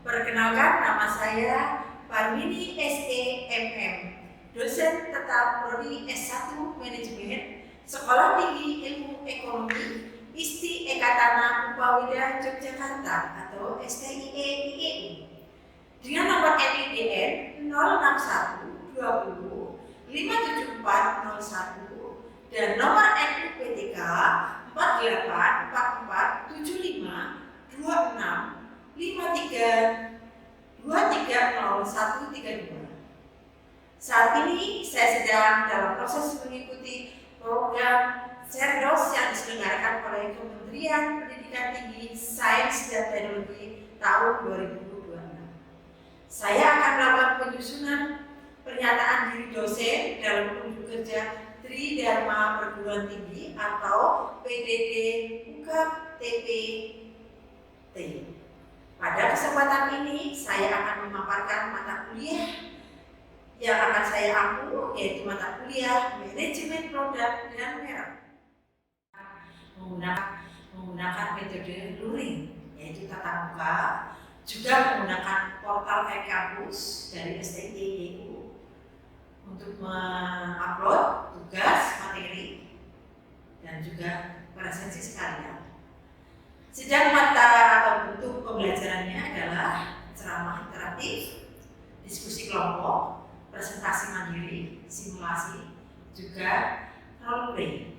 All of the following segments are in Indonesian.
Perkenalkan, nama saya Parmini SEMM, dosen tetap Prodi S1 Manajemen, Sekolah Tinggi Ilmu Ekonomi, ISTI Ekatana Upawida Yogyakarta atau STIE IEU. Dengan nomor NIDN 061 20 57401 dan nomor NUPTK 48442653230132. Saat ini saya sedang dalam proses mengikuti program Serdos yang diselenggarakan oleh Kementerian Pendidikan Tinggi, Sains dan Teknologi tahun 2026. Saya akan melakukan penyusunan pernyataan diri dosen dalam unjuk kerja Tridharma Perguruan Tinggi atau PDD UKAP TPT. Pada kesempatan ini saya akan memaparkan mata kuliah yang akan saya ampu, yaitu mata kuliah Manajemen Produk dan Merek menggunakan metode luring, yaitu tatap muka, juga menggunakan portal e-kampus dari STIEU untuk mengupload tugas, materi, dan juga presensi sekalian. Sidang mata atau bentuk pembelajarannya adalah ceramah interaktif, diskusi kelompok, presentasi mandiri, simulasi, juga role play.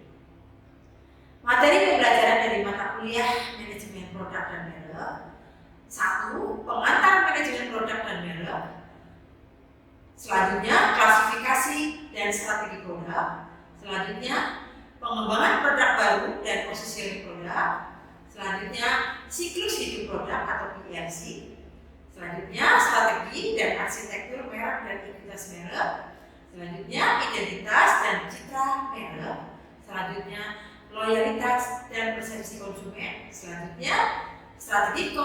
Materi pembelajaran dari mata kuliah Manajemen Produk dan Merek: 1. Pengantar Manajemen Produk dan Merek. Selanjutnya, klasifikasi dan strategi produk. Selanjutnya, pengembangan produk baru dan positioning produk. Selanjutnya, siklus hidup produk atau PIRC. Selanjutnya, strategi dan arsitektur merek dan identitas merek. Selanjutnya, identitas dan citra merek. Selanjutnya, loyalitas dan persepsi konsumen. Selanjutnya, strategi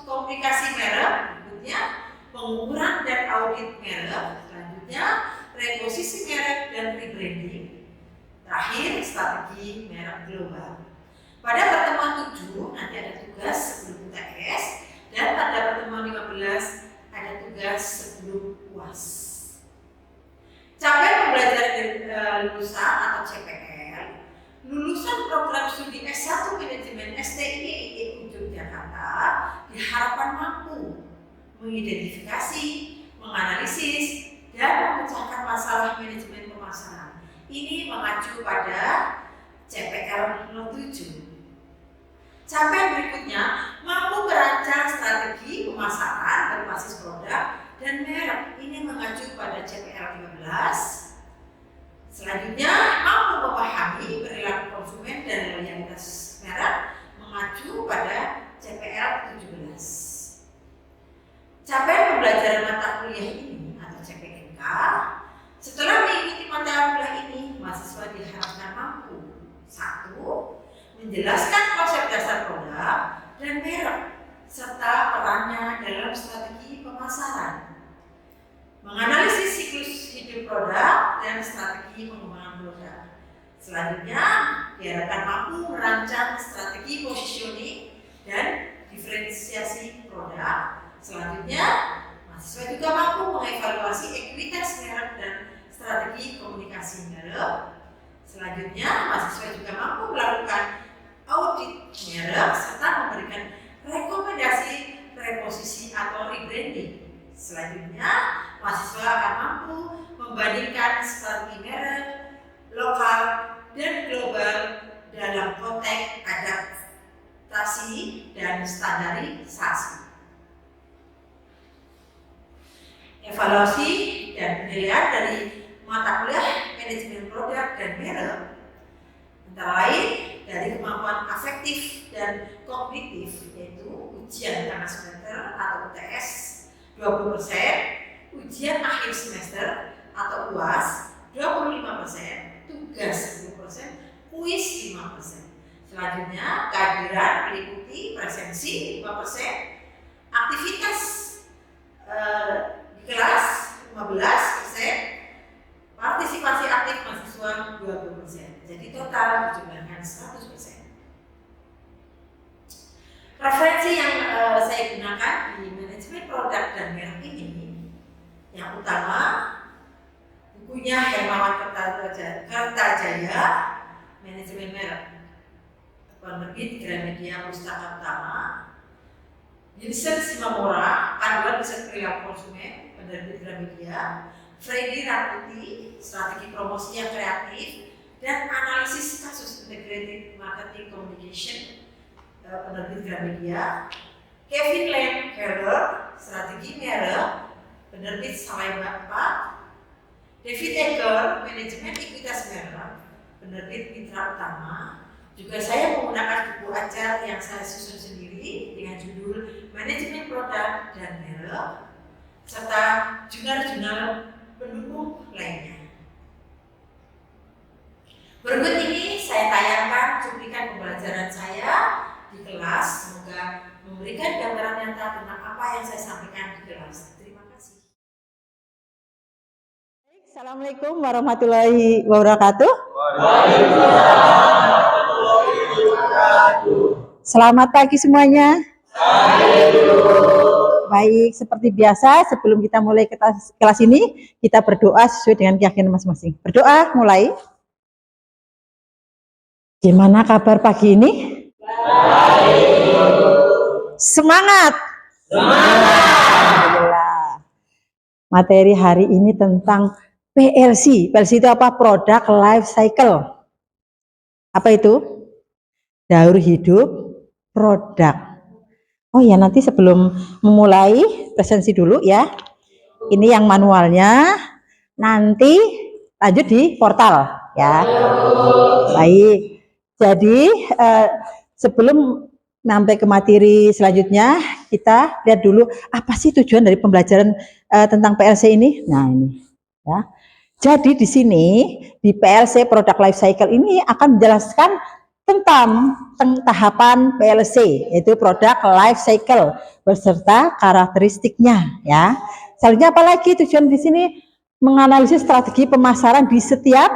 komunikasi merek. Berikutnya, pengukuran dan audit merek. Selanjutnya, reposisi merek dan rebranding. Terakhir, strategi merek global. Pada pertemuan 7 nanti ada tugas sebelum UTS, dan pada pertemuan 15 ada tugas sebelum UAS. Capaian pembelajaran lulusan atau CPL, lulusan program studi S1 Manajemen STIE Yogyakarta diharapkan mampu mengidentifikasi, menganalisis, dan memecahkan masalah manajemen pemasaran. Ini mengacu pada CPL 07. Capaian berikutnya, mampu merancang strategi pemasaran berbasis produk dan merek. Ini mengacu pada CPL 13. Selanjutnya, mampu memahami perilaku konsumen dan loyalitas merek, mengacu pada CPL 17. Capaian pembelajaran mata kuliah ini atau CPNK, setelah mengikuti mata kuliah ini, mahasiswa diharapkan mampu: 1. Menjelaskan konsep dasar produk dan merek serta perannya dalam strategi pemasaran, menganalisis siklus hidup produk dan strategi pengembangan produk. Selanjutnya, diharapkan mampu merancang strategi positioning dan diferensiasi produk. Selanjutnya, mahasiswa juga mampu mengevaluasi ekuitas merek dan strategi komunikasi merek. Selanjutnya, mahasiswa juga mampu melakukan audit merek serta memberikan rekomendasi reposisi atau rebranding. Selanjutnya, mahasiswa akan mampu membandingkan strategi merek lokal dan global dalam konteks adaptasi dan standarisasi. Evaluasi dan penilaian dari mata kuliah Manajemen Produk dan Merek antara lain dari kemampuan afektif dan kognitif, yaitu ujian tengah semester atau UTS 20%, ujian akhir semester atau UAS 25%, tugas 10%, kuis 5%. Selanjutnya, kehadiran meliputi presensi 5%, aktivitas di kelas 15%, partisipasi aktif mahasiswa 20%. Jadi total jumlahnya 100%. Referensi yang saya gunakan di manajemen dan merek ini, yang utama bukunya Hermawan Kertajaya, Manajemen Merek, penerbit Gramedia Pustaka Utama. Vincent Simamora, Panduan Riset Perilaku Konsumen, penerbit Gramedia. Freddy Rakuti, Strategi Promosi yang Kreatif dan Analisis Kasus Integrated Marketing Communication, penerbit Gramedia. Kevin Lam Keller, Strategi Merek, penerbit Salemba 4. David Ecker, Manajemen Ekuitas Merek, penerbit Mitra Utama. Juga saya menggunakan buku ajar yang saya susun sendiri dengan judul Manajemen Produk dan Merek, serta jurnal-jurnal pendukung lainnya. Berikut ini saya tayangkan cuplikan pembelajaran saya di kelas, semoga memberikan gambaran nyata tentang apa yang saya sampaikan di kelas. Terima kasih. Assalamualaikum warahmatullahi wabarakatuh. Selamat pagi semuanya. Baik, seperti biasa sebelum kita mulai kelas ini, kita berdoa sesuai dengan keyakinan masing-masing. Berdoa, mulai. Gimana kabar pagi ini? Semangat! Alhamdulillah. Materi hari ini tentang PLC. PLC itu apa? Product Life Cycle. Apa itu? Daur hidup produk. Oh ya, nanti sebelum memulai presensi dulu ya. Ini yang manualnya, nanti lanjut di portal ya. Baik. Jadi sebelum sampai ke materi selanjutnya, kita lihat dulu apa sih tujuan dari pembelajaran tentang PLC ini. Nah, ini ya. Jadi di sini di PLC Product Life Cycle ini akan menjelaskan tentang tahapan PLC, yaitu Product Life Cycle beserta karakteristiknya ya. Selanjutnya apalagi tujuan di sini menganalisis strategi pemasaran di setiap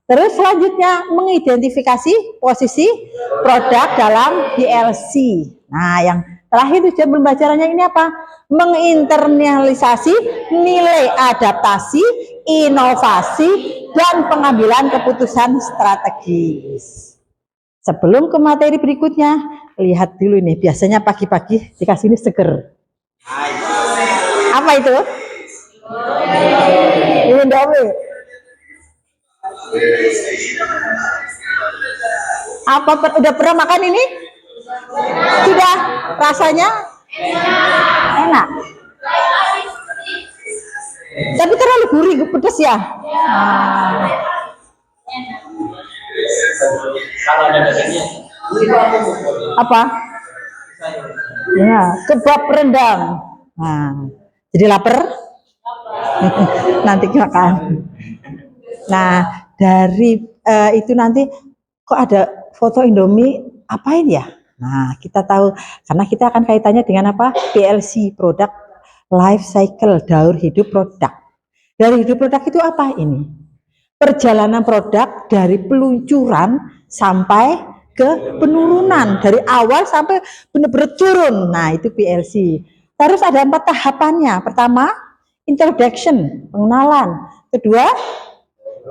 terus selanjutnya mengidentifikasi posisi produk dalam PLC. Nah, yang terakhir tujuan pembelajarannya ini apa? Menginternalisasi nilai adaptasi, inovasi, dan pengambilan keputusan strategis. Sebelum ke materi berikutnya, lihat dulu ini. Biasanya pagi-pagi dikasih ini seger. Apa itu? Indomie. Apa udah pernah makan ini? Sudah? Rasanya? Enak. Tapi terlalu gurih, pedas ya? Apa? Ya, kebab rendang. Nah, jadi lapar? Nanti makan. Nah, dari itu nanti kok ada foto Indomie apain ya? Nah, kita tahu karena kita akan kaitannya dengan apa? PLC, Product Life Cycle, daur hidup produk. Daur hidup produk itu apa ini? Perjalanan produk dari peluncuran sampai ke penurunan, dari awal sampai benar-benar turun. Nah, itu PLC. Terus ada 4 tahapannya. Pertama, introduction, pengenalan. Kedua,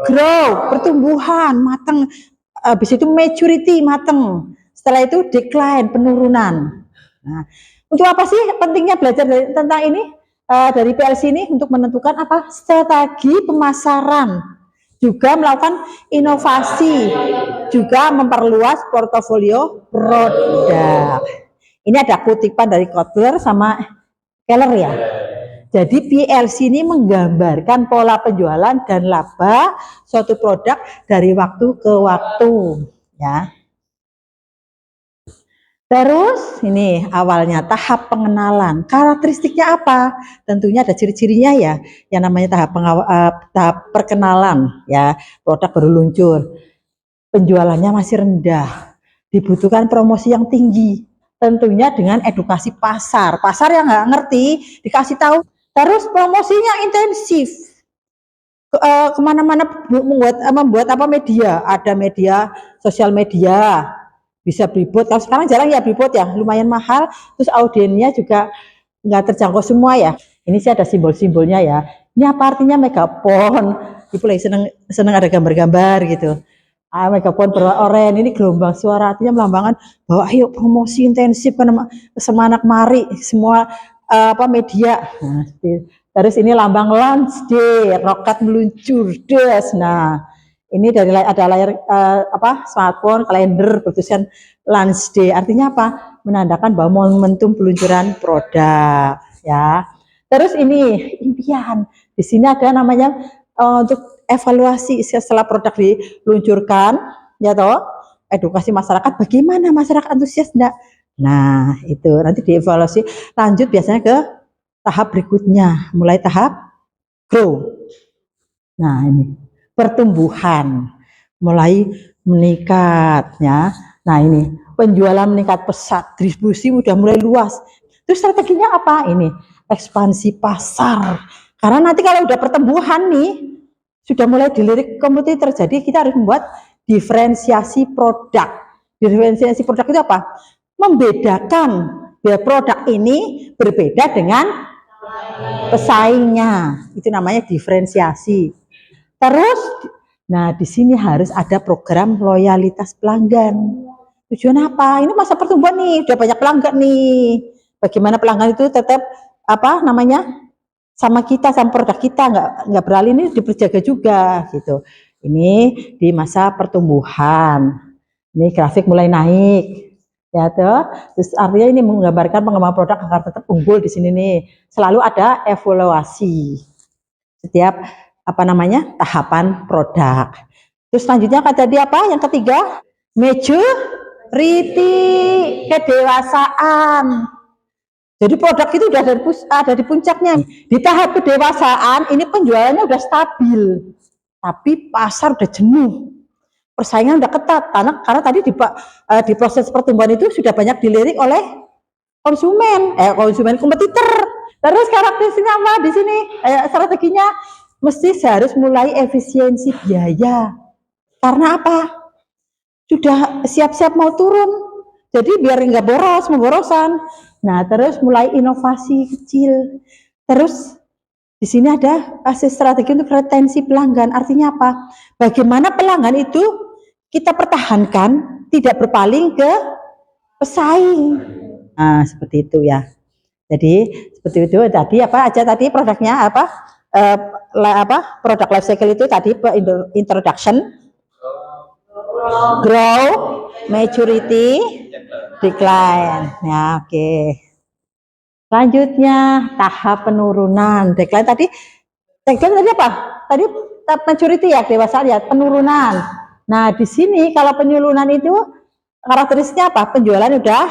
grow, pertumbuhan, matang. Habis itu maturity, matang. Setelah itu decline, penurunan. Nah, untuk apa sih pentingnya belajar tentang ini dari PLC ini? Untuk menentukan apa? Strategi pemasaran, juga melakukan inovasi, juga memperluas portofolio produk. Ini ada kutipan dari Kotler sama Keller ya. Jadi PLC ini menggambarkan pola penjualan dan laba suatu produk dari waktu ke waktu ya. Terus ini awalnya tahap pengenalan. Karakteristiknya apa? Tentunya ada ciri-cirinya ya. Yang namanya tahap perkenalan ya. Produk baru luncur. Penjualannya masih rendah. Dibutuhkan promosi yang tinggi. Tentunya dengan edukasi pasar. Pasar yang nggak ngerti dikasih tahu. Terus promosinya intensif. Kemana-mana membuat apa media. Ada media sosial media. bisa billboard. Kalau sekarang jarang ya billboard ya, lumayan mahal. Terus audiennya juga nggak terjangkau semua ya. Ini sih ada simbol-simbolnya ya. Ini apa artinya megapon? Ibu lagi seneng ada gambar-gambar gitu. Megapon berwarna oranye, ini gelombang suara, artinya melambangkan bahwa ayo promosi intensif kan semanak mari semua media. Nah, terus ini lambang launch day, roket meluncur des. Nah, ini dari ada layar smartphone, kalender bertuliskan launch day. Artinya apa? Menandakan bahwa momentum peluncuran produk ya. Terus ini impian. Di sini ada namanya untuk evaluasi setelah produk diluncurkan, ya toh, edukasi masyarakat, bagaimana masyarakat antusias enggak? Nah, itu nanti dievaluasi, lanjut biasanya ke tahap berikutnya, mulai tahap grow. Nah, ini pertumbuhan mulai meningkat ya. Nah, ini penjualan meningkat pesat, distribusi udah mulai luas. Terus strateginya apa? Ini ekspansi pasar. Karena nanti kalau udah pertumbuhan nih, sudah mulai dilirik kompetisi terjadi, kita harus membuat diferensiasi produk. Diferensiasi produk itu apa? Membedakan biar produk ini berbeda dengan pesaingnya. Itu namanya diferensiasi. Terus, nah di sini harus ada program loyalitas pelanggan. Tujuan apa? Ini masa pertumbuhan nih, udah banyak pelanggan nih. Bagaimana pelanggan itu tetap sama kita, sama produk kita, nggak beralih, ini diperjaga juga gitu. Ini di masa pertumbuhan. Ini grafik mulai naik, ya toh. Terus artinya ini menggambarkan pengembangan produk agar tetap unggul di sini nih. Selalu ada evaluasi setiap tahapan produk. Terus selanjutnya kata dia apa? Yang ketiga, maturity, kedewasaan. Jadi produk itu udah ada di puncaknya. Di tahap kedewasaan ini penjualannya udah stabil, tapi pasar udah jenuh, persaingan udah ketat karena tadi di proses pertumbuhan itu sudah banyak dilirik oleh konsumen kompetitor. Terus karakteristiknya apa di sini? Strateginya mesti harus mulai efisiensi biaya. Karena apa? Sudah siap-siap mau turun. Jadi biar nggak memborosan. Nah, terus mulai inovasi kecil. Terus di sini ada strategi untuk retensi pelanggan. Artinya apa? Bagaimana pelanggan itu kita pertahankan, tidak berpaling ke pesaing. Nah, seperti itu ya. Jadi seperti itu tadi apa aja tadi produknya produk life cycle itu tadi introduction, grow, maturity, decline. Ya, oke. Selanjutnya tahap penurunan. Decline tadi apa? Tadi tahap maturity ya, dewasa ya, penurunan. Nah, di sini kalau penurunan itu karakteristiknya apa? Penjualan udah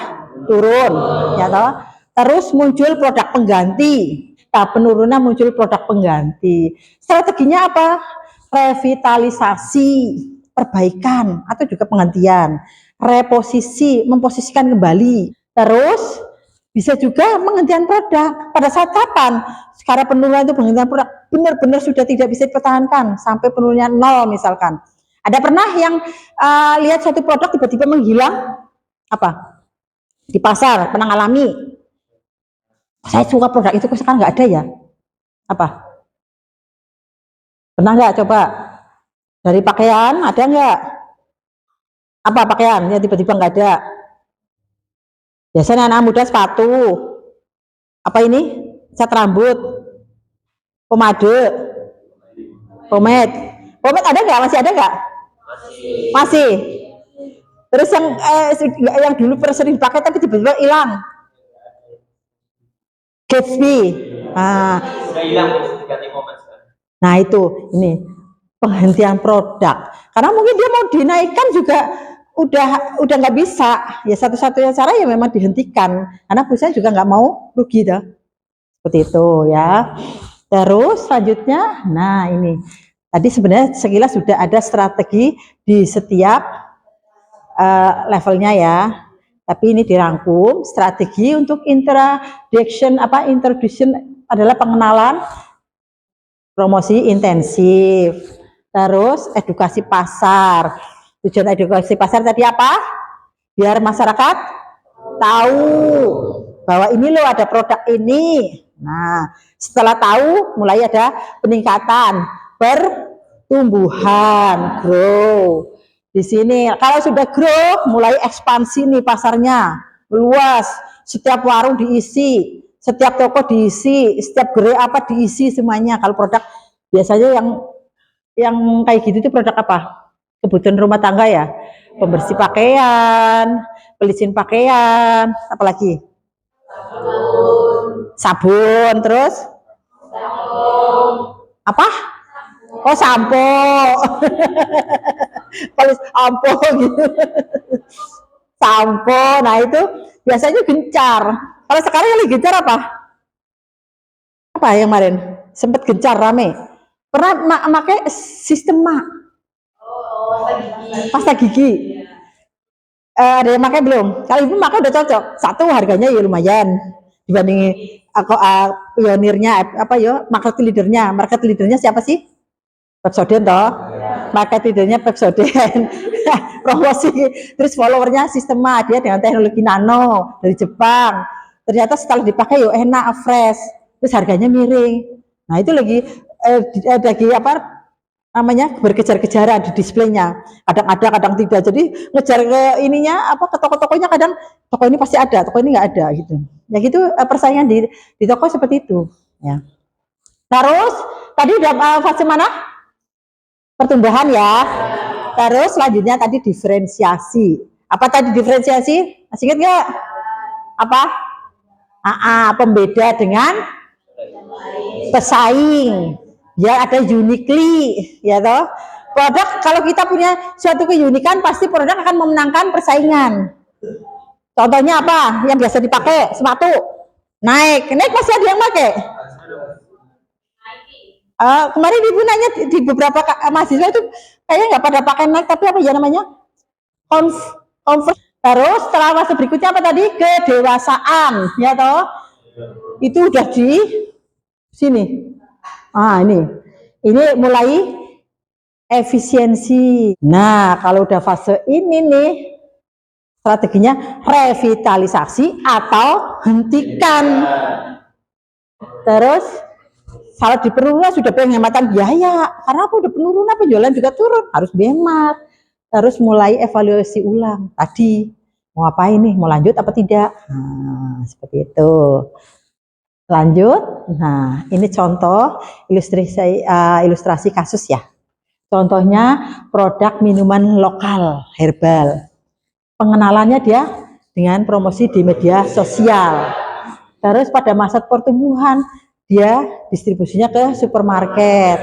turun, ya toh. Terus muncul produk pengganti. Tahap penurunan muncul produk pengganti. Strateginya apa? Revitalisasi, perbaikan atau juga penggantian, reposisi, memposisikan kembali. Terus bisa juga penggantian produk. Pada saat kapan? Sekarang penurunan itu penggantian produk benar-benar sudah tidak bisa dipertahankan sampai penurunan 0 misalkan. Ada pernah yang lihat satu produk tiba-tiba menghilang apa di pasar, pernah alami? Saya suka produk itu kok sekarang nggak ada ya? Apa? Pernah nggak coba? Dari pakaian ada nggak? Apa pakaian yang tiba-tiba nggak ada? Biasanya anak muda sepatu. Apa ini? Cat rambut, pomade, pomade ada nggak? Masih ada nggak? Masih. Terus yang dulu sering dipakai tapi tiba-tiba hilang. Gatsby. Nah itu ini penghentian produk. Karena mungkin dia mau dinaikkan juga udah nggak bisa. Ya satu-satunya cara ya memang dihentikan. Karena perusahaan juga nggak mau rugi dah. Seperti itu ya. Terus selanjutnya, nah ini tadi sebenarnya sekilas sudah ada strategi di setiap levelnya ya. Tapi ini dirangkum strategi untuk introduction adalah pengenalan, promosi intensif, terus edukasi pasar. Tujuan edukasi pasar tadi apa? biar masyarakat tahu bahwa ini loh ada produk ini. Nah, setelah tahu mulai ada peningkatan pertumbuhan, grow. Di sini kalau sudah grow mulai ekspansi nih pasarnya, luas, setiap warung diisi, setiap toko diisi, setiap gerai apa diisi semuanya. Kalau produk biasanya yang kayak gitu itu produk apa? Kebutuhan rumah tangga ya, pembersih pakaian, pelicin pakaian, apalagi sabun, terus apa? Oh, sampo. Sampo gitu. Sampo. Nah, itu biasanya gencar. Kalau sekarang yang lagi gencar apa? Apa yang kemarin? Sempat gencar rame. Pernah pakai sistem pasta gigi. Ada yang pakai belum? Kalau ibu pakai udah cocok. Satu harganya ya lumayan dibanding pionirnya apa ya, market leadernya siapa sih? Pepsodent toh, market leadernya Pepsodent. Promosi, terus followernya Sistema, dia dengan teknologi nano dari Jepang. Ternyata setelah dipakai yo enak, fresh, terus harganya miring. Nah itu lagi apa namanya berkejar-kejaran di displaynya, kadang ada kadang tidak, jadi ngejar ke ininya apa ke toko-tokonya, kadang toko ini pasti ada, toko ini nggak ada gitu ya, gitu persaingan di toko seperti itu ya. Terus tadi udah fase mana? Pertumbuhan ya. Terus selanjutnya tadi diferensiasi. Apa tadi diferensiasi? Masih ingat nggak? Apa? Pembeda dengan pesaing. Ya ada uniquely, ya toh. Produk kalau kita punya suatu keunikan pasti produk akan memenangkan persaingan. Contohnya apa? Yang biasa dipakai sepatu, naik pasti ada yang pakai. Kemarin ibu nanya di beberapa mahasiswa itu kayaknya nggak pada pakai naik, tapi apa ya namanya? Terus setelah fase berikutnya apa tadi? Kedewasaan, ya toh. Itu udah di sini. Ini mulai efisiensi. Nah, kalau udah fase ini nih, strateginya revitalisasi atau hentikan. Terus kalau di penurunan sudah penghematan biaya, karena apa udah penurunan, penjualan juga turun, harus hemat. Terus mulai evaluasi ulang. Tadi mau apa ini? Mau lanjut apa tidak? Nah, seperti itu. Lanjut. Nah, ini contoh ilustrasi kasus ya. Contohnya produk minuman lokal herbal. Pengenalannya dia dengan promosi di media sosial. Terus pada masa pertumbuhan dia distribusinya ke supermarket.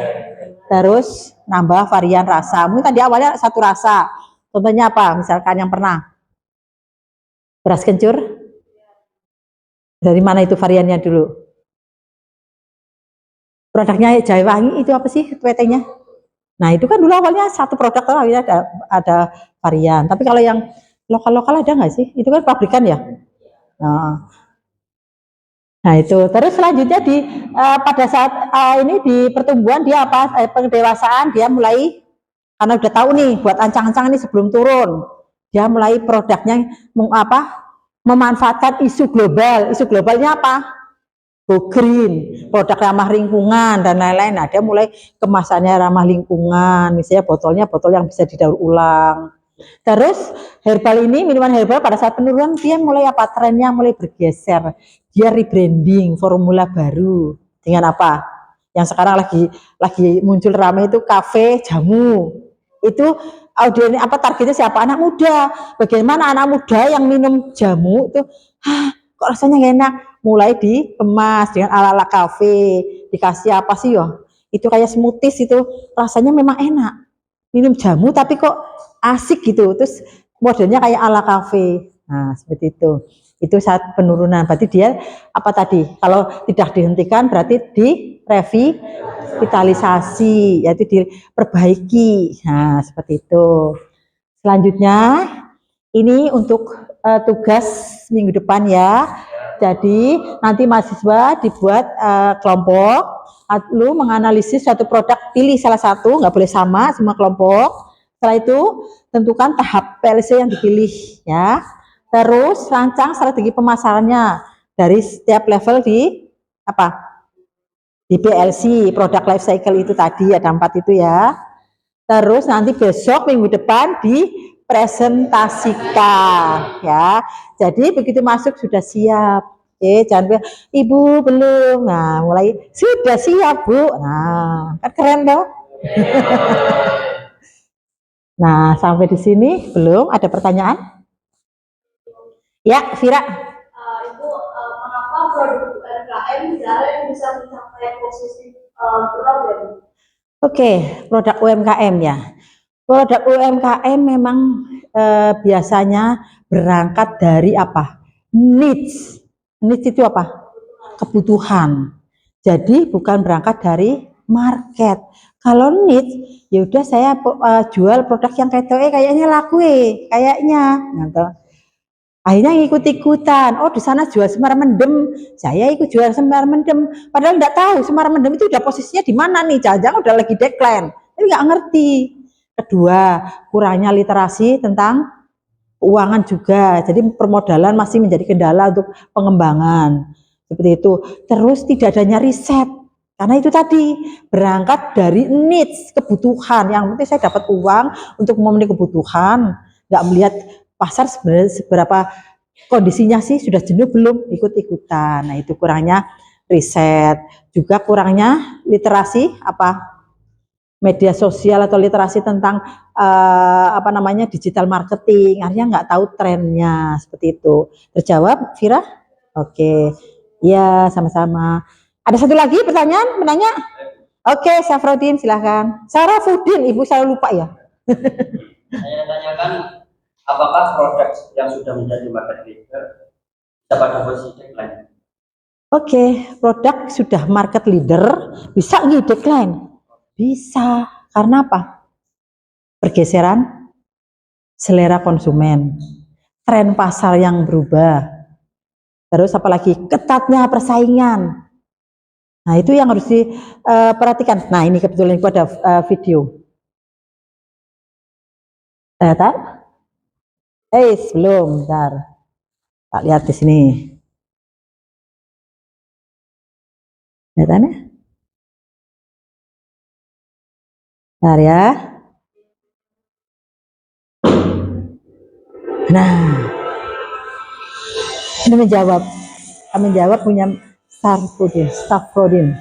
Terus nambah varian rasa. Mungkin tadi awalnya satu rasa. Contohnya apa? Misalkan yang pernah beras kencur. Dari mana itu variannya dulu? Produknya Jawa Wangi itu apa sih WT-nya? Nah itu kan dulu awalnya satu produk, awalnya ada varian. Tapi kalau yang lokal-lokal ada nggak sih? Itu kan pabrikan ya. Nah itu. Terus selanjutnya pada saat ini di pertumbuhan dia apa? Pendewasaan dia mulai, karena udah tahu nih buat ancang-ancang ini sebelum turun, dia mulai produknya memanfaatkan isu global. Isu globalnya apa? Go green, produk ramah lingkungan dan lain-lain. Nah dia mulai kemasannya ramah lingkungan, misalnya botolnya botol yang bisa didaur ulang. Terus herbal ini, minuman herbal pada saat penurunan dia mulai apa? Trennya mulai bergeser. Dia rebranding, formula baru dengan apa? Yang sekarang lagi muncul ramai itu kafe jamu. Itu audiens apa, targetnya siapa? Anak muda. Bagaimana anak muda yang minum jamu itu, kok rasanya gak enak? Mulai dikemas dengan ala-ala kafe, dikasih apa sih ya? Itu kayak smoothies itu, rasanya memang enak. Minum jamu tapi kok asik gitu. Terus modelnya kayak ala kafe. Nah, seperti itu. Itu saat penurunan. Berarti dia apa tadi? Kalau tidak dihentikan berarti direvitalisasi, yaitu diperbaiki. Nah, seperti itu. Selanjutnya ini untuk tugas minggu depan ya. Jadi nanti mahasiswa dibuat kelompok, lalu menganalisis suatu produk, pilih salah satu, nggak boleh sama semua kelompok. Setelah itu tentukan tahap PLC yang dipilih ya. Terus rancang strategi pemasarannya dari setiap level di apa? Di PLC, product life cycle itu tadi ada 4 itu ya. Terus nanti besok minggu depan dipresentasikan ya. Jadi begitu masuk sudah siap. Oke, jangan bilang ibu belum. Nah, mulai sudah siap bu. Nah, kan keren dong. Nah, sampai di sini belum ada pertanyaan? Ya, Vira. Itu mengapa produk UMKM jarang bisa mencapai posisi problem? Oke, produk UMKM ya. Produk UMKM memang biasanya berangkat dari apa? Needs. Needs itu apa? Kebutuhan. Jadi bukan berangkat dari market. Kalau needs, ya udah saya jual produk yang kayaknya laku kayaknya. Gitu. Akhirnya ngikut-ikutan. Oh di sana jual semar mendem, saya ikut jual semar mendem. Padahal nggak tahu semar mendem itu udah posisinya di mana nih. Jangan-jangan udah lagi decline. Tapi nggak ngerti. Kedua, kurangnya literasi tentang keuangan juga. Jadi permodalan masih menjadi kendala untuk pengembangan. Seperti itu. Terus tidak adanya riset. Karena itu tadi berangkat dari needs, kebutuhan. Yang penting saya dapat uang untuk memenuhi kebutuhan. Nggak melihat pasar sebenarnya seberapa kondisinya sih, sudah jenuh belum, ikut-ikutan. Nah itu kurangnya riset. Juga kurangnya literasi apa? Media sosial atau literasi tentang apa namanya digital marketing, artinya nggak tahu trennya seperti itu. Terjawab, Vira? Oke, ya sama-sama. Ada satu lagi pertanyaan, menanya? Oke, Safrodin silahkan. Sarafudin, ibu saya lupa ya. Saya tanyakan, apakah produk yang sudah menjadi market leader bisa pada posisi decline? Oke, produk sudah market leader bisa nggak decline? Bisa, karena apa? Pergeseran selera konsumen, tren pasar yang berubah, terus apalagi ketatnya persaingan. Nah itu yang harus diperhatikan. Nah ini kebetulan itu ada video. Kelihatan? Belum, bentar. Tak lihat di sini. Kelihatan ya? Bentar ya. Nah, ini menjawab punya Safrodin.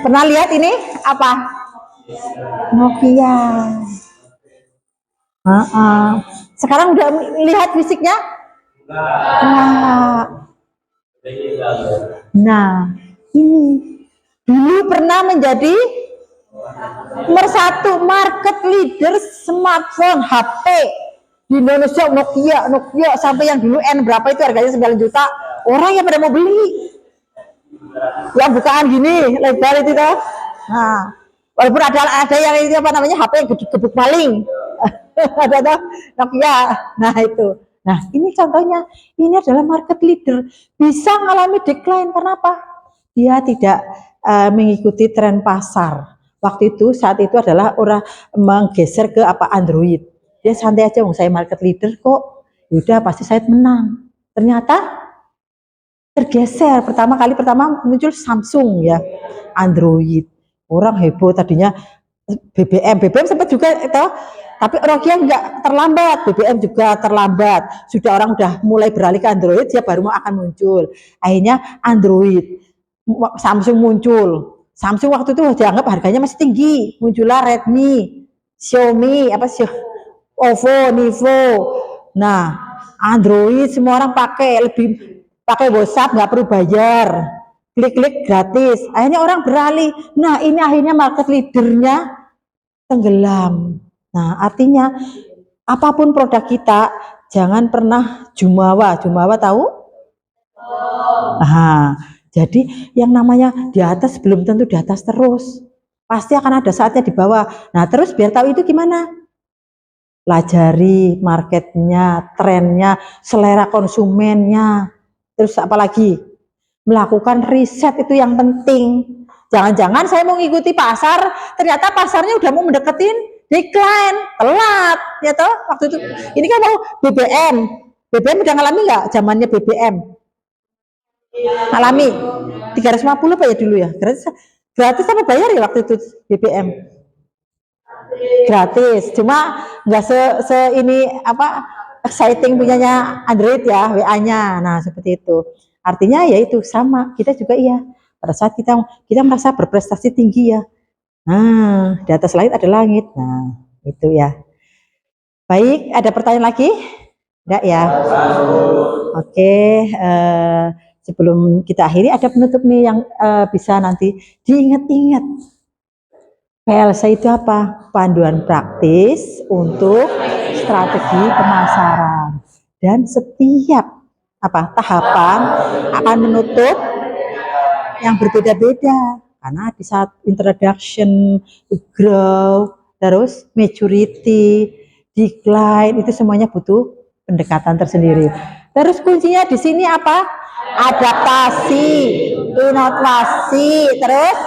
Pernah lihat ini apa? Nokia. Sekarang udah lihat fisiknya? Nah, ini dulu pernah menjadi nomor 1 market leader smartphone HP di Indonesia. Nokia sampai yang dulu N berapa itu harganya 9 juta, orang yang pada mau beli, yang bukaan gini lebar itu toh. Nah walaupun ada yang itu apa namanya HP yang gebuk maling ada toh Nokia. Nah itu, nah ini contohnya, ini adalah market leader bisa mengalami decline. Karena apa? Dia tidak mengikuti tren pasar. Waktu itu saat itu adalah orang menggeser ke apa Android. Dia santai aja, saya market leader kok, yaudah pasti saya menang. Ternyata tergeser. Pertama muncul Samsung ya, Android. Orang heboh tadinya. BBM sempat juga itu, tapi Nokia enggak, terlambat. BBM juga terlambat. Sudah orang udah mulai beralih ke Android, dia baru mau akan muncul. Akhirnya Android, Samsung muncul. Samsung waktu itu dianggap harganya masih tinggi, muncullah Redmi, Xiaomi, OVO, Vivo. Nah, Android semua orang pakai, lebih pakai WhatsApp nggak perlu bayar, klik-klik gratis. Akhirnya orang beralih. Nah, ini akhirnya market leadernya tenggelam. Nah, artinya apapun produk kita jangan pernah jumawa. Jumawa tahu? Nah, jadi yang namanya di atas belum tentu di atas terus. Pasti akan ada saatnya di bawah. Nah, terus biar tahu itu gimana? Pelajari marketnya, trennya, selera konsumennya. Terus apalagi? Melakukan riset itu yang penting. Jangan-jangan saya mau ngikuti pasar, ternyata pasarnya udah mau mendeketin decline, telat, ya toh waktu itu. Ini kan mau BBM, BBM udah ngalami nggak zamannya BBM? Alami 350 apa ya dulu ya? Gratis apa bayar ya waktu itu BBM? Gratis. Cuma nggak se ini apa exciting punyanya Android ya, WA-nya. Nah, seperti itu. Artinya ya itu sama. Kita juga iya. Pada saat kita merasa berprestasi tinggi ya. Nah, di atas langit ada langit. Nah, itu ya. Baik, ada pertanyaan lagi? Enggak ya? Oke, sebelum kita akhiri ada penutup nih yang bisa nanti diingat-ingat. PLC itu apa? Panduan praktis untuk strategi pemasaran. Dan setiap tahapan akan menutup yang berbeda-beda. Karena di saat introduction, grow, terus maturity, decline, itu semuanya butuh pendekatan tersendiri. Terus kuncinya di sini apa? Adaptasi, inovasi, terus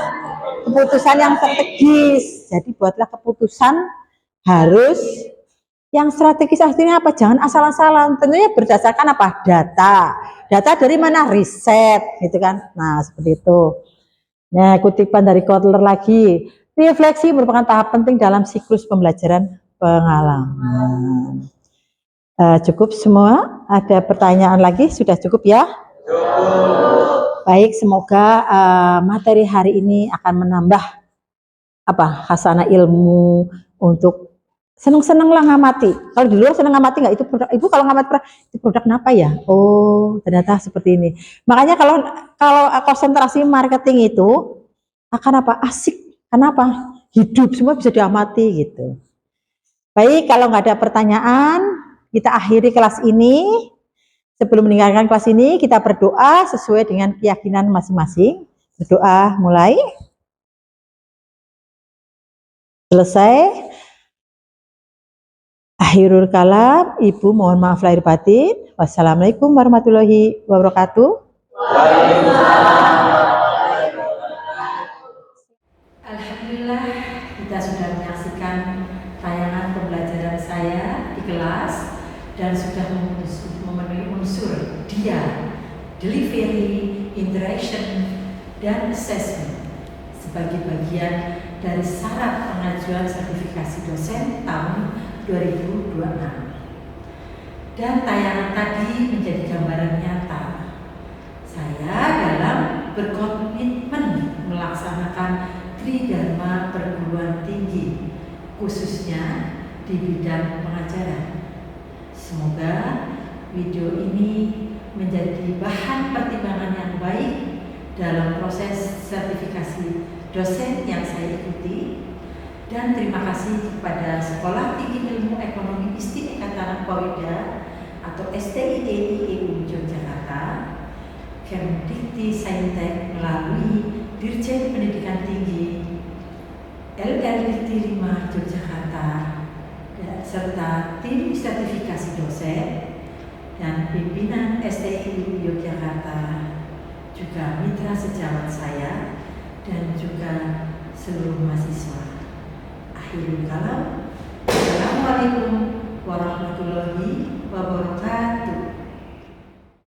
keputusan yang strategis. Jadi buatlah keputusan harus yang strategis. Artinya apa? Jangan asal-asalan. Tentunya berdasarkan apa? Data. Data dari mana? Riset, gitu kan? Nah, seperti itu. Nah, kutipan dari Kotler lagi. Refleksi merupakan tahap penting dalam siklus pembelajaran pengalaman. Cukup semua? Ada pertanyaan lagi? Sudah cukup ya? Baik, semoga materi hari ini akan menambah khasanah ilmu untuk seneng-seneng lah ngamati. Kalau di luar seneng ngamati nggak itu produk. Ibu kalau ngamati itu produk kenapa ya? Oh, ternyata seperti ini. Makanya kalau konsentrasi marketing itu akan asik. Kenapa? Hidup semua bisa diamati gitu. Baik, kalau nggak ada pertanyaan, kita akhiri kelas ini. Sebelum meninggalkan kelas ini, kita berdoa sesuai dengan keyakinan masing-masing. Berdoa mulai. Selesai. Akhirul kalam, Ibu mohon maaf lahir batin. Wassalamualaikum warahmatullahi wabarakatuh. Alhamdulillah, kita sudah menyaksikan tayangan pembelajaran saya di kelas dan sudah memenuhi unsur dia, delivery, interaction, dan assessment sebagai bagian dari syarat pengajuan sertifikasi dosen tahun 2026. Dan tayangan tadi menjadi gambaran nyata saya dalam berkomitmen melaksanakan Tridharma perguruan tinggi, khususnya di bidang pengajaran. Semoga video ini menjadi bahan pertimbangan yang baik dalam proses sertifikasi dosen yang saya ikuti. Dan terima kasih kepada Sekolah Tinggi Ilmu Ekonomi ISTI Ekatan Powida atau STIEIEU Yogyakarta, Kemdikti Saintek melalui Dirjen Pendidikan Tinggi LLDT 5 Yogyakarta serta tim sertifikasi dosen dan pimpinan STIEU Yogyakarta, juga mitra sejawat saya dan juga seluruh mahasiswa. Akhirul kalam. Assalamualaikum warahmatullahi wabarakatuh.